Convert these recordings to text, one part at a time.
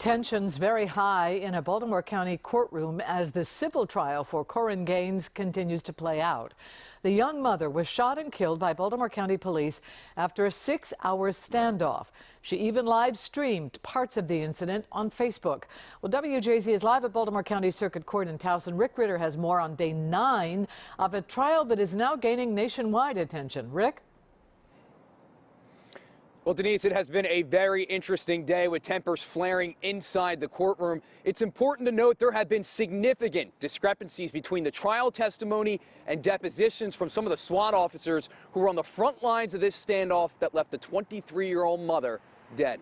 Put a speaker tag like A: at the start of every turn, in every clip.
A: Tensions very high in a Baltimore County courtroom as the civil trial for Korryn Gaines continues to play out. The young mother was shot and killed by Baltimore County police after a 6-hour standoff. She even live streamed parts of the incident on Facebook. Well, WJZ is live at Baltimore County Circuit Court in Towson. Rick Ritter has more on day 9 of a trial that is now gaining nationwide attention. Rick?
B: Well, Denise, it has been a very interesting day with tempers flaring inside the courtroom. It's important to note there have been significant discrepancies between the trial testimony and depositions from some of the SWAT officers who were on the front lines of this standoff that left the 23-year-old mother dead.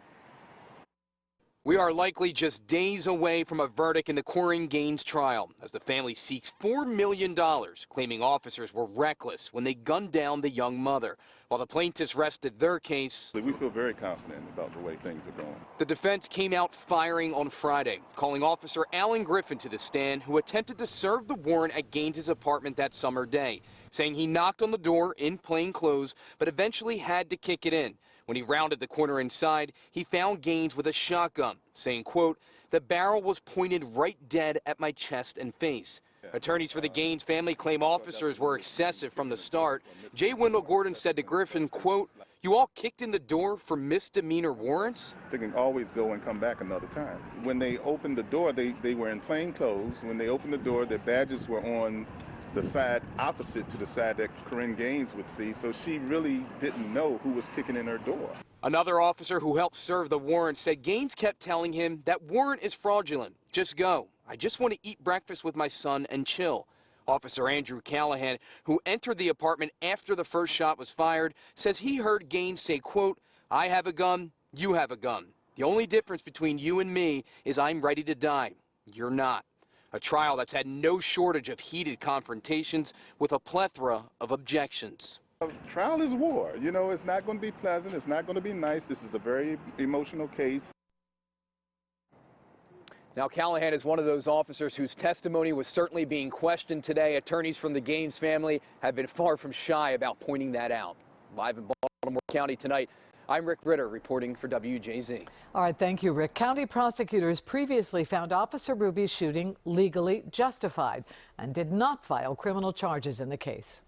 B: We are likely just days away from a verdict in the Korryn Gaines trial as the family seeks $4 million, claiming officers were reckless when they gunned down the young mother. While the plaintiffs rested their case,
C: we feel very confident about the way things are going.
B: The defense came out firing on Friday, calling Officer Alan Griffin to the stand, who attempted to serve the warrant at Gaines' apartment that summer day, saying he knocked on the door in plain clothes, but eventually had to kick it in. When he rounded the corner inside, he found Gaines with a shotgun, saying, quote, "The barrel was pointed right dead at my chest and face." Attorneys for the Gaines family claim officers were excessive from the start. J. Wendell Gordon said to Griffin, quote, "You all kicked in the door for misdemeanor warrants?"
C: They can always go and come back another time. When they opened the door, they were in plain clothes. When they opened the door, their badges were on the side opposite to the side that Korryn Gaines would see, so she really didn't know who was kicking in her door.
B: Another officer who helped serve the warrant said Gaines kept telling him that warrant is fraudulent. Just go. I just want to eat breakfast with my son and chill. Officer Andrew Callahan, who entered the apartment after the first shot was fired, says he heard Gaines say, quote, "I have a gun, you have a gun. The only difference between you and me is I'm ready to die. You're not." A trial that's had no shortage of heated confrontations with a plethora of objections.
C: Trial is war. You know, it's not going to be pleasant. It's not going to be nice. This is a very emotional case.
B: Now, Callahan is one of those officers whose testimony was certainly being questioned today. Attorneys from the Gaines family have been far from shy about pointing that out. Live in Baltimore County tonight, I'm Rick Ritter reporting for WJZ.
A: All right, thank you, Rick. County prosecutors previously found Officer Ruby's shooting legally justified and did not file criminal charges in the case.